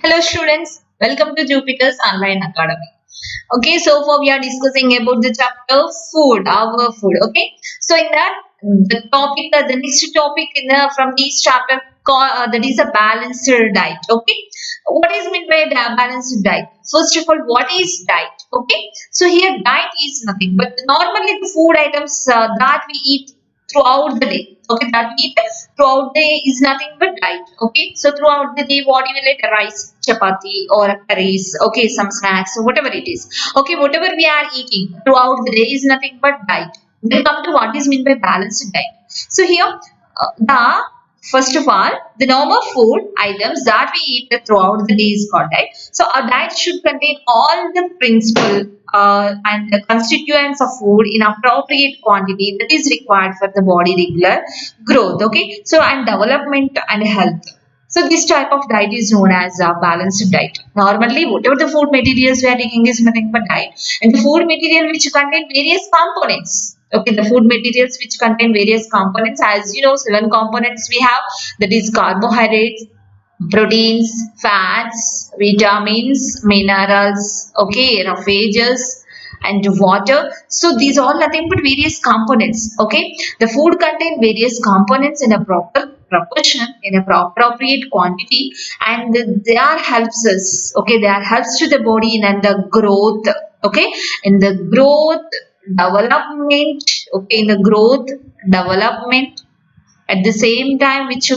Hello students, welcome to Jupiter's Online Academy. Okay, so far we are discussing about the chapter food, our food. Okay, so in that the next topic from this chapter that is a balanced diet. Okay, what is meant by a balanced diet? First of all, what is diet? Okay, so here diet is nothing but normally the food items that we eat throughout the day. Okay, that we eat throughout the day is nothing but diet. Okay, so throughout the day, what you will eat? Rice, chapati, or curries. Okay, some snacks, or whatever it is. Okay, whatever we are eating throughout the day is nothing but diet. Then come to what is meant by balanced diet. So here, the first of all, the normal food items that we eat throughout the day is called diet. So our diet should contain all the principle and the constituents of food in appropriate quantity that is required for the body regular growth. Okay, so and development and health. So this type of diet is known as a balanced diet. Normally, whatever the food materials we are taking is nothing but diet, and the food material which contain various components. Okay, the food materials which contain various components, as you know, seven components we have. That is carbohydrates, proteins, fats, vitamins, minerals, okay, roughages and water. So these all nothing but various components. Okay, the food contain various components in a proper proportion in a appropriate quantity, and they are helps us. Okay, they are helps to the body in the growth. Okay, in the growth development. Okay, in the growth development at the same time which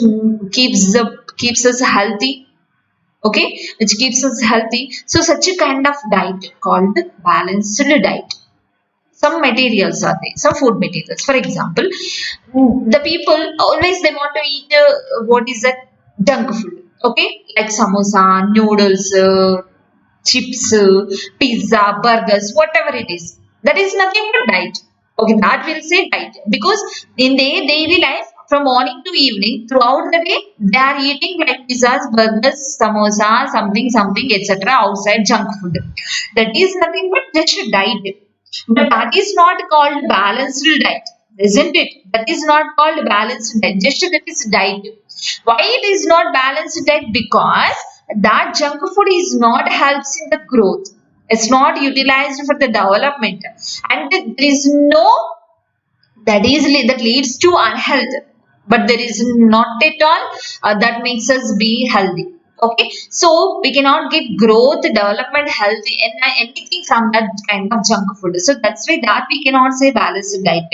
keeps us healthy. Okay, which keeps us healthy. So such a kind of diet called balanced diet. Some materials are there, some food materials. For example, the people always they want to eat what is that junk food. Okay, like samosa, noodles, chips, pizza, burgers, whatever it is. That is nothing but diet. Okay, that will say diet because in their daily life, from morning to evening, throughout the day, they are eating like pizzas, burgers, samosa, something, something, etc. outside junk food. That is nothing but just a diet. But that is not called balanced diet, isn't it? That is not called balanced diet. Just that is diet. Why it is not balanced diet? Because that junk food is not helps in the growth. It's not utilized for the development, and there is no that leads to unhealth, but there is not at all that makes us be healthy. Okay, so we cannot get growth, development, health, and anything from that kind of junk food. So that's why that we cannot say balanced diet.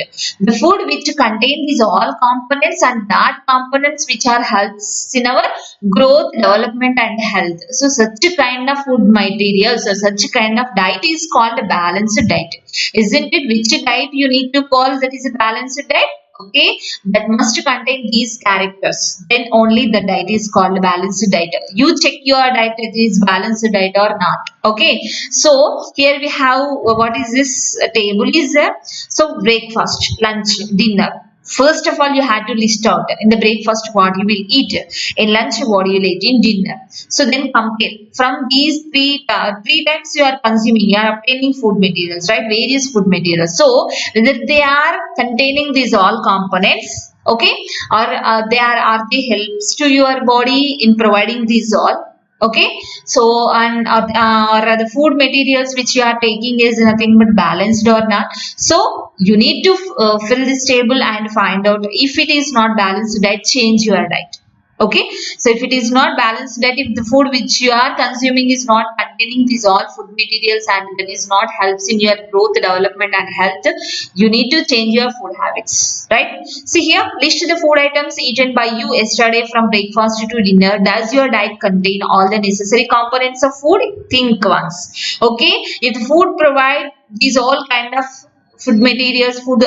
The food which contain these all components and that components which are helps in our growth, development, and health. So such a kind of food materials or such a kind of diet is called a balanced diet. Isn't it? Which diet you need to call that is a balanced diet? Okay, that must contain these characters. Then only the diet is called balanced diet. You check your diet if it is balanced diet or not. Okay, so here we have what is this table is there. So breakfast, lunch, dinner. First of all, you had to list out in the breakfast what you will eat, in lunch what you will eat, in dinner. So then compare from these three times you are consuming, you are obtaining food materials, right? Various food materials. So whether they are containing these all components, okay, or are they helps to your body in providing these all. Okay, so and or the food materials which you are taking is nothing but balanced or not. So you need to fill this table and find out if it is not balanced diet, change your diet. Okay, so if it is not balanced diet, if the food which you are consuming is not containing these all food materials and that is not helps in your growth, development, and health, you need to change your food habits, right? See here, list the food items eaten by you yesterday from breakfast to dinner. Does your diet contain all the necessary components of food? Think once. Okay, if the food provide these all kind of food materials, food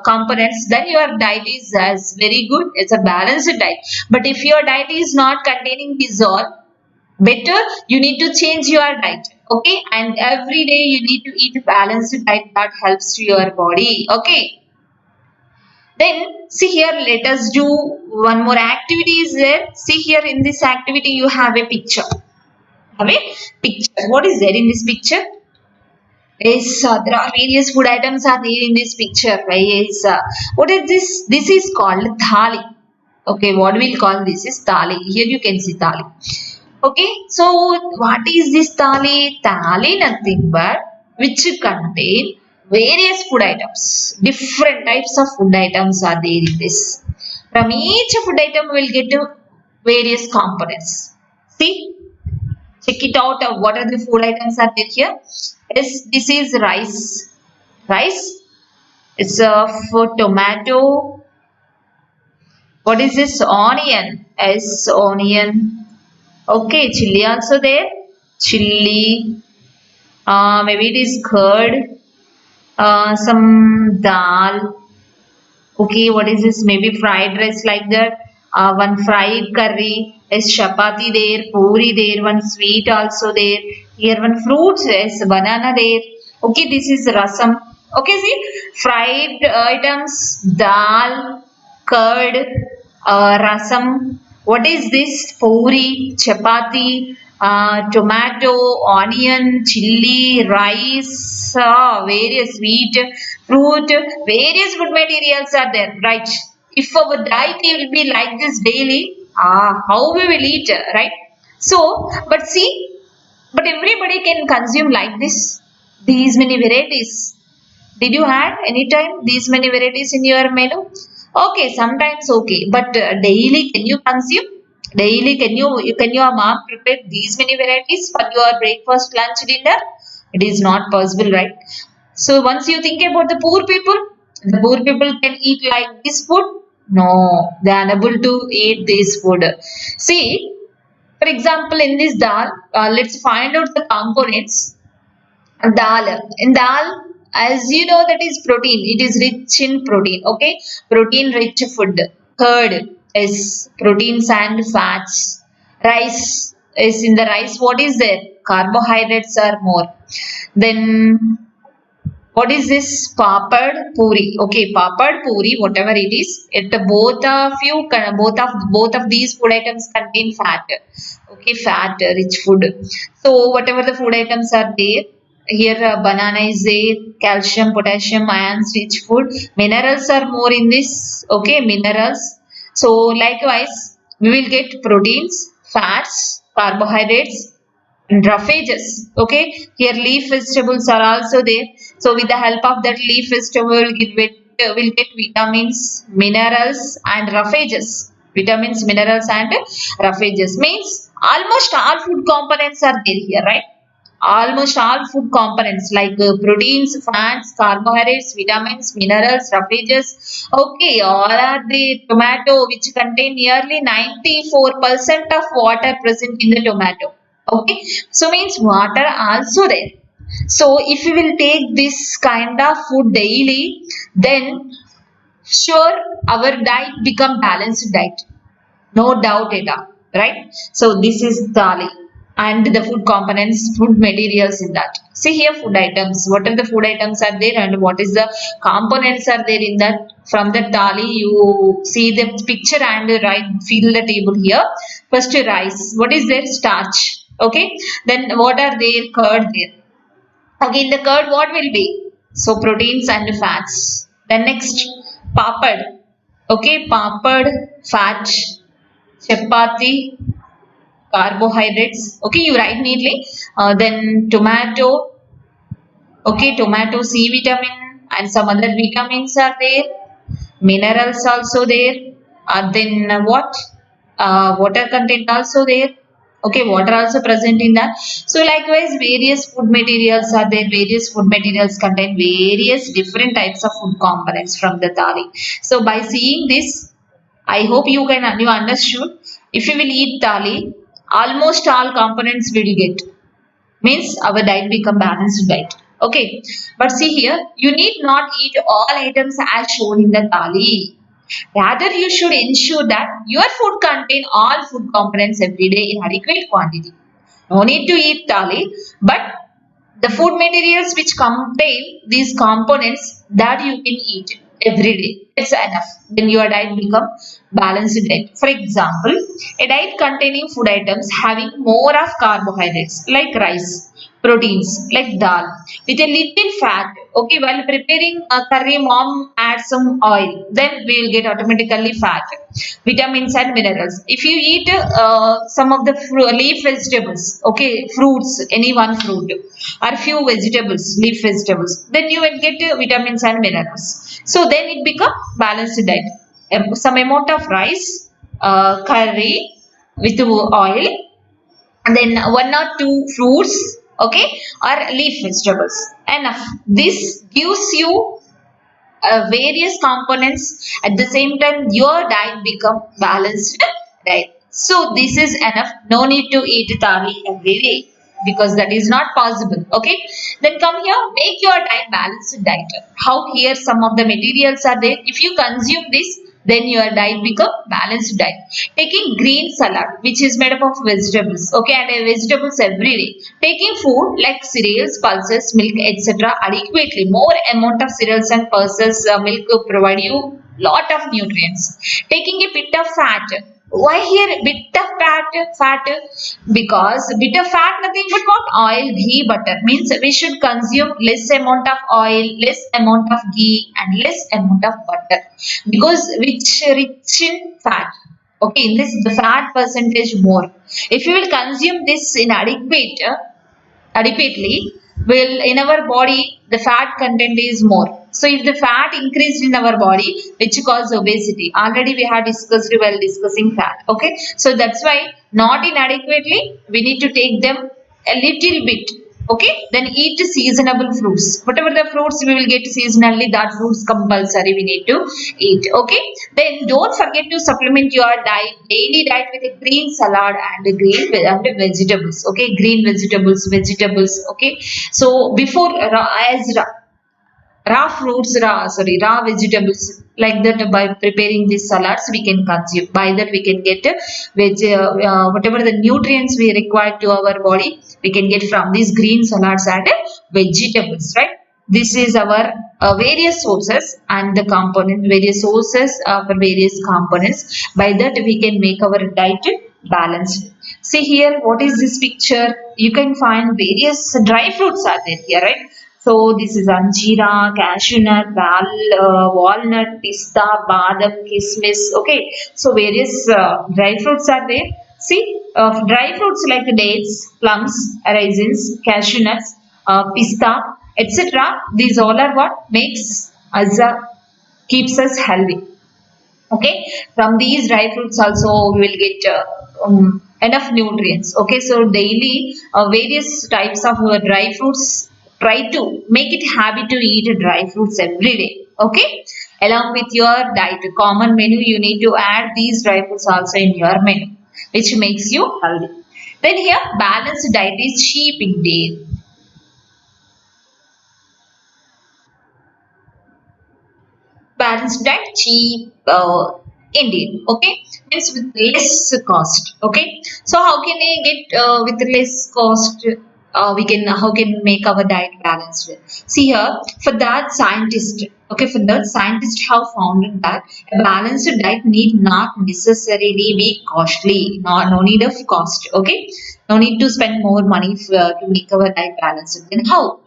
components, then your diet is as very good. It's a balanced diet. But if your diet is not containing these all, better you need to change your diet. Okay, and every day you need to eat a balanced diet that helps to your body. Okay, then see here, let us do one more activity is there. See here, in this activity you have a picture. Have a picture. What is there in this picture? Yes, there are various food items are there in this picture. Right? Yes, what is this? This is called thali. Okay, what we'll call this is thali. Here you can see thali. Okay, so what is this thali? Thali nothing but which contain various food items. Different types of food items are there in this. From each food item we will get to various components. See, check it out. What are the food items are there here? Yes, this is rice. Rice. It's for tomato. What is this? Onion. Yes, onion. Okay, chili also there. Chili. Maybe it is curd. Some dal. Okay, what is this? Maybe fried rice like that. One fried curry. Is chapati there, puri there, one sweet also there. Here one fruits, yes, banana there. Okay, this is rasam. Okay, see, fried items, dal, curd, rasam. What is this? Puri, chapati, tomato, onion, chili, rice, various wheat, fruit, various food materials are there, right? If our diet will be like this daily, how we will eat, right? So, but see, but everybody can consume like this, these many varieties. Did you had any time these many varieties in your menu? Okay, sometimes okay, but daily can you consume? Daily can your mom prepare these many varieties for your breakfast, lunch, dinner? It is not possible, right? So once you think about the poor people can eat like this food? No, they are unable to eat this food. See, for example, in this dal, let's find out the components. Dal. In dal, as you know, that is protein. It is rich in protein. Okay, protein rich food. Curd is proteins and fats. Rice is in the rice. What is there? Carbohydrates are more. Then what is this? Papad puri. Okay, papad puri, whatever it is. It both of these food items contain fat. Okay, fat rich food. So whatever the food items are there, here banana is there, calcium, potassium, ions, rich food. Minerals are more in this. Okay, minerals. So likewise, we will get proteins, fats, carbohydrates, and roughages. Okay, here leaf vegetables are also there. So with the help of that leaf vegetable we'll get vitamins, minerals and roughages. Vitamins, minerals and roughages means almost all food components are there here, right? Almost all food components like proteins, fats, carbohydrates, vitamins, minerals, roughages. Okay, all are the tomato which contain nearly 94% of water present in the tomato. Okay, so means water also there. So if we will take this kind of food daily, then sure our diet become balanced diet, no doubt at all, right? So this is thali and the food components, food materials in that. See here food items, what are the food items are there and what is the components are there in that. From the thali you see the picture and write, fill the table here. First rice, what is there? Starch. Okay, then what are there? Curd there. Okay, in the curd what will be? So proteins and fats. Then next papad. Okay, papad, fat. Chapati, carbohydrates. Okay, you write neatly. Then tomato. Okay, tomato, C vitamin and some other vitamins are there. Minerals also there. Then what? Water content also there. Okay, water also present in that. So likewise, various food materials are there. Various food materials contain various different types of food components from the thali. So by seeing this, I hope you understood. If you will eat thali, almost all components will get. Means our diet become balanced diet. Okay. But see here, you need not eat all items as shown in the thali. Rather, you should ensure that your food contain all food components every day in adequate quantity. No need to eat thali, but the food materials which contain these components that you can eat every day. It's enough. Then your diet become balanced diet. For example, a diet containing food items having more of carbohydrates like rice. proteins like dal with a little fat. Okay, while preparing a curry, mom adds some oil, then we will get automatically fat, vitamins and minerals. If you eat some of the leaf vegetables, okay, fruits, any one fruit or few vegetables, leaf vegetables, then you will get vitamins and minerals. So then it become balanced diet. Some amount of rice, curry with oil, and then one or two fruits, okay, or leaf vegetables, enough. This gives you various components. At the same time your diet become balanced diet. So this is enough. No need to eat thali every day, because that is not possible. Okay, then come here, make your diet balanced diet. How? Here some of the materials are there. If you consume this, then your diet become balanced diet. Taking green salad, which is made up of vegetables, okay, and vegetables every day. Taking food like cereals, pulses, milk, etc. adequately. More amount of cereals and pulses, milk provide you lot of nutrients. Taking a bit of fat. Why here bit of fat? Because bit of fat nothing but what? Oil, ghee, butter. Means we should consume less amount of oil, less amount of ghee, and less amount of butter, because which rich in fat. Okay, in this the fat percentage more. If you will consume this in adequately, will in our body the fat content is more. So if the fat increased in our body, which cause obesity, already we have discussed while discussing fat. Okay, so that's why not inadequately, we need to take them a little bit. Okay, then eat seasonable fruits. Whatever the fruits we will get seasonally, that fruits compulsory we need to eat. Okay, then don't forget to supplement your diet, daily diet, with a green salad and and vegetables. Okay, green vegetables. Okay, so before as raw fruits, raw vegetables, like that. By preparing these salads we can consume, by that we can get whatever the nutrients we require to our body, we can get from these green salads and vegetables, right? This is our various sources and the component, various sources for various components. By that we can make our diet balanced. See here, what is this picture? You can find various dry fruits are there here, right? So this is anjeera, cashew nut, walnut, pista, badam, kismis. Okay, so various dry fruits are there. See, dry fruits like dates, plums, raisins, cashew nuts, pista, etc. These all are what makes us keeps us healthy. Okay, from these dry fruits also we will get enough nutrients. Okay, so daily various types of dry fruits, try to make it habit to eat dry fruits every day. Okay, along with your diet common menu, you need to add these dry fruits also in your menu, which makes you healthy. Then here balanced diet is cheap indeed. Balanced diet cheap indeed. Okay, means with less cost. Okay, so how can we get with less cost? We can, how can make our diet balanced? See here, for that scientist, okay, for that scientists have found that a balanced diet need not necessarily be costly. No need of cost. Okay, no need to spend more money to make our diet balanced. Then how?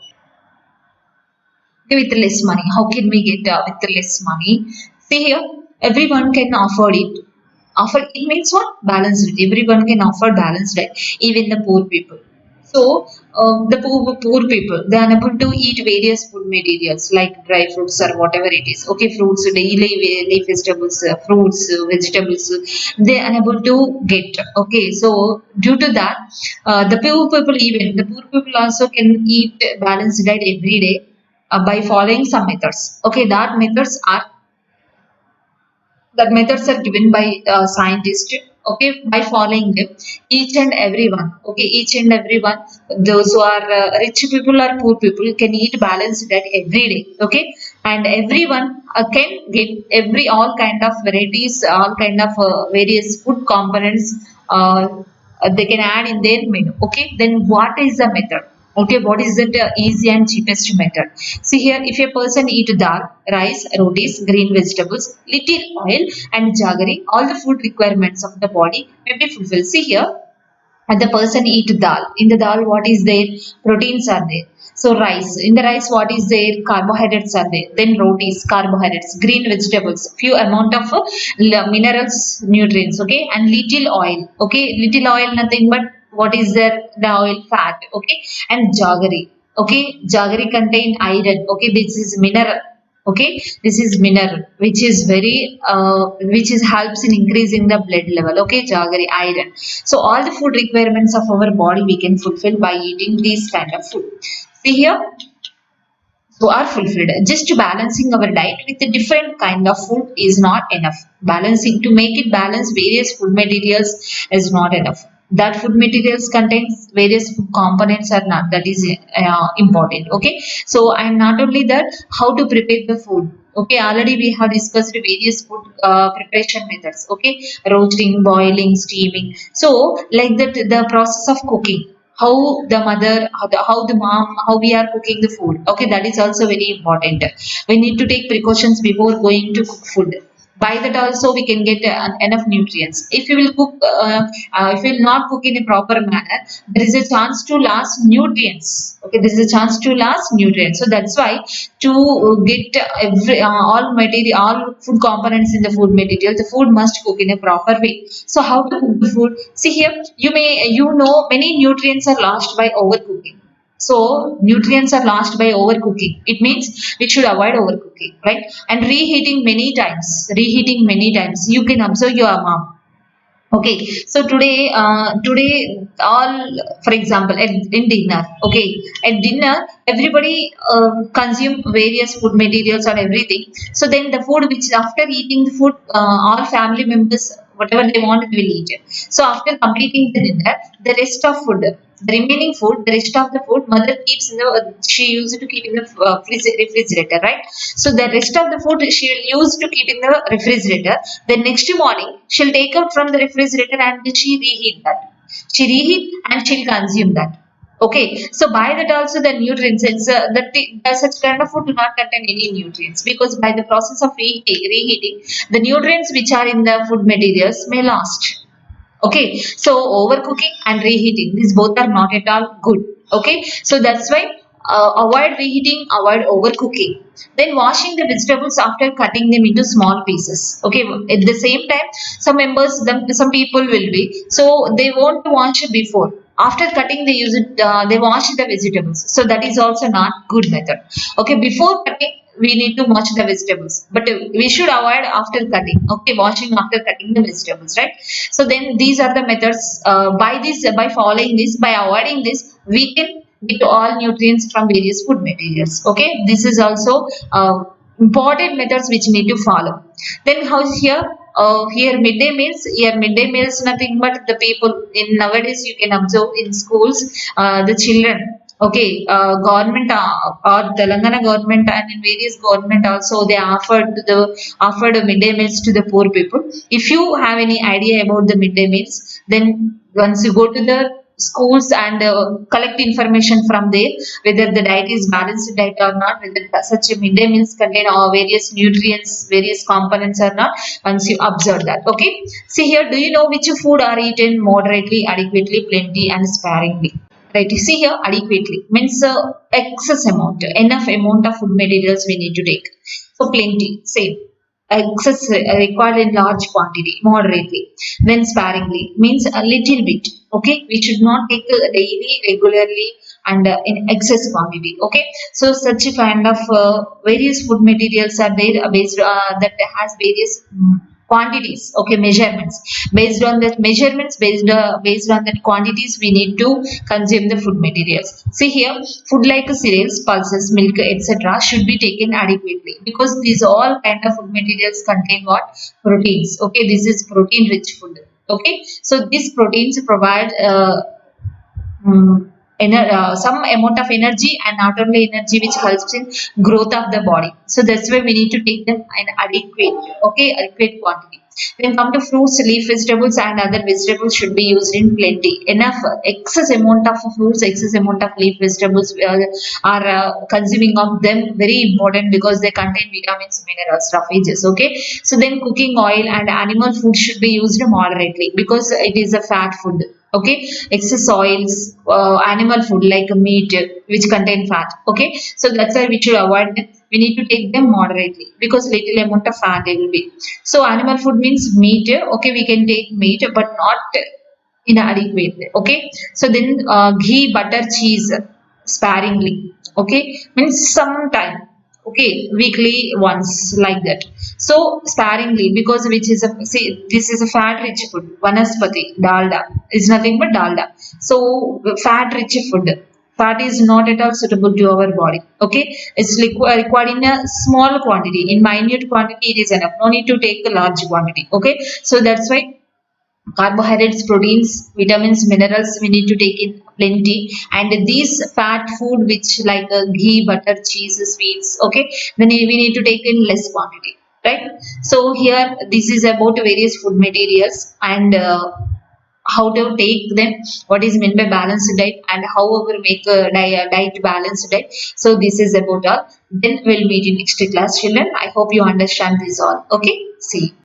Okay, with less money, how can we get with less money? See here, everyone can afford it. Afford it means what? Balanced it. Everyone can afford balanced diet, even the poor people. So the poor people, they are unable to eat various food materials like dry fruits or whatever it is. Okay, fruits, daily leaf vegetables, fruits, vegetables, they are unable to get. Okay, so due to that, the poor people, even the poor people also can eat balanced diet every day by following some methods. Okay, that methods are given by scientists. Okay, by following them, each and everyone. Okay, each and everyone, those who are rich people or poor people, can eat balanced diet every day. Okay, and everyone can get every all kind of varieties, all kind of various food components. They can add in their menu. Okay, then what is the method? Okay, what is the easy and cheapest method? See here, if a person eat dal, rice, rotis, green vegetables, little oil and jaggery, all the food requirements of the body may be fulfilled. See here, and the person eat dal. In the dal, what is there? Proteins are there. So rice. In the rice, what is there? Carbohydrates are there. Then rotis, carbohydrates, green vegetables, few amount of minerals, nutrients. Okay, and little oil. Okay, little oil, nothing but what is there? The oil, fat. Okay, and jaggery. Okay, jaggery contain iron. Okay, this is mineral. Okay, this is mineral which is very which is helps in increasing the blood level. Okay, jaggery, iron. So all the food requirements of our body we can fulfill by eating these kind of food. See here, so are fulfilled. Just balancing our diet with a different kind of food is not enough. Balancing to make it balance various food materials is not enough. That food materials contains various food components or not, that is important. Okay, so and not only that, how to prepare the food. Okay, already we have discussed various food preparation methods. Okay, roasting, boiling, steaming. So like that, the process of cooking, how the mother, how the mom, how we are cooking the food. Okay, that is also very important. We need to take precautions before going to cook food. By that also we can get enough nutrients. If you will cook, if you will not cook in a proper manner, there is a chance to lose nutrients. Okay, there is a chance to lose nutrients. So that's why to get all material, all food components in the food material, the food must cook in a proper way. So how to cook the food? See here, you know many nutrients are lost by overcooking. So nutrients are lost by overcooking. It means we should avoid overcooking, right? And reheating many times. Reheating many times. You can observe your mom. Okay, so today all, for example, in dinner, okay, at dinner, everybody consume various food materials or everything. So then the food which after eating the food, all family members, whatever they want, they will eat it. So after completing the dinner, the rest of food, the remaining food, the rest of the food, mother keeps in the, she used to keep in the refrigerator, right? So the rest of the food she will use to keep in the refrigerator. The next morning, she'll take out from the refrigerator and she reheat that. She reheat and she'll consume that. Okay, so by that also the nutrients, it's, such kind of food do not contain any nutrients, because by the process of reheating, the nutrients which are in the food materials may last. Okay, so overcooking and reheating, these both are not at all good. Okay, so that's why avoid reheating, avoid overcooking. Then washing the vegetables after cutting them into small pieces. Okay, at the same time, some people will be, so they won't wash it before. After cutting, they use it. They wash the vegetables. So that is also not good method. Okay, before cutting, we need to wash the vegetables, but we should avoid after cutting. Okay, washing after cutting the vegetables, right? So then these are the methods. By following this, by avoiding this, we can get all nutrients from various food materials. Okay, this is also important methods which need to follow. Then how here? Here midday meals. Here midday meals nothing but the people in nowadays you can observe in schools, the children. Okay, government or Telangana government and in various government also they offered midday meals to the poor people. If you have any idea about the midday meals, then once you go to the schools and collect information from there, whether the diet is balanced diet or not, whether such a midday meals contain all various nutrients, various components or not. Once you observe that, okay. See here, do you know which food are eaten moderately, adequately, plenty, and sparingly? Right, you see here, adequately means excess amount, enough amount of food materials we need to take. So plenty, same. Excess required in large quantity, moderately. Then sparingly means a little bit. Okay, we should not take daily, regularly, and in excess quantity. Okay, so such a kind of various food materials are there based that has various quantities. Okay, measurements. Based on that measurements, based on that quantities, we need to consume the food materials. See here, food like cereals, pulses, milk, etc. should be taken adequately, because these all kind of food materials contain what? Proteins. Okay, this is protein rich food. Okay, so these proteins provide some amount of energy, and not only energy, which helps in growth of the body. So that's why we need to take them in adequate quantity. Then come to fruits, leaf vegetables, and other vegetables should be used in plenty. Enough excess amount of fruits, excess amount of leaf vegetables are consuming of them very important, because they contain vitamins, minerals, roughages. Okay, so then cooking oil and animal food should be used moderately, because it is a fat food. Okay, excess oils, animal food like meat which contain fat. Okay, so that's why we should avoid them. We need to take them moderately because little amount of fat they will be. So animal food means meat. Okay, we can take meat but not inadequate. Okay, so then ghee, butter, cheese sparingly. Okay, means sometime. Okay, weekly once, like that. So sparingly, because which is a, see, this is a fat rich food. Vanaspati dalda is nothing but dalda. So fat rich food, fat is not at all suitable to our body. Okay, it's required in a small quantity. In minute quantity it is enough, no need to take a large quantity. Okay, so that's why carbohydrates, proteins, vitamins, minerals we need to take in plenty. And these fat food which like ghee, butter, cheese, sweets. Okay, then we need to take in less quantity, right? So here this is about various food materials and how to take them, what is meant by balanced diet, and how we will make a diet balanced diet. So this is about all. Then we'll meet in next class, children. I hope you understand this all. Okay, see you.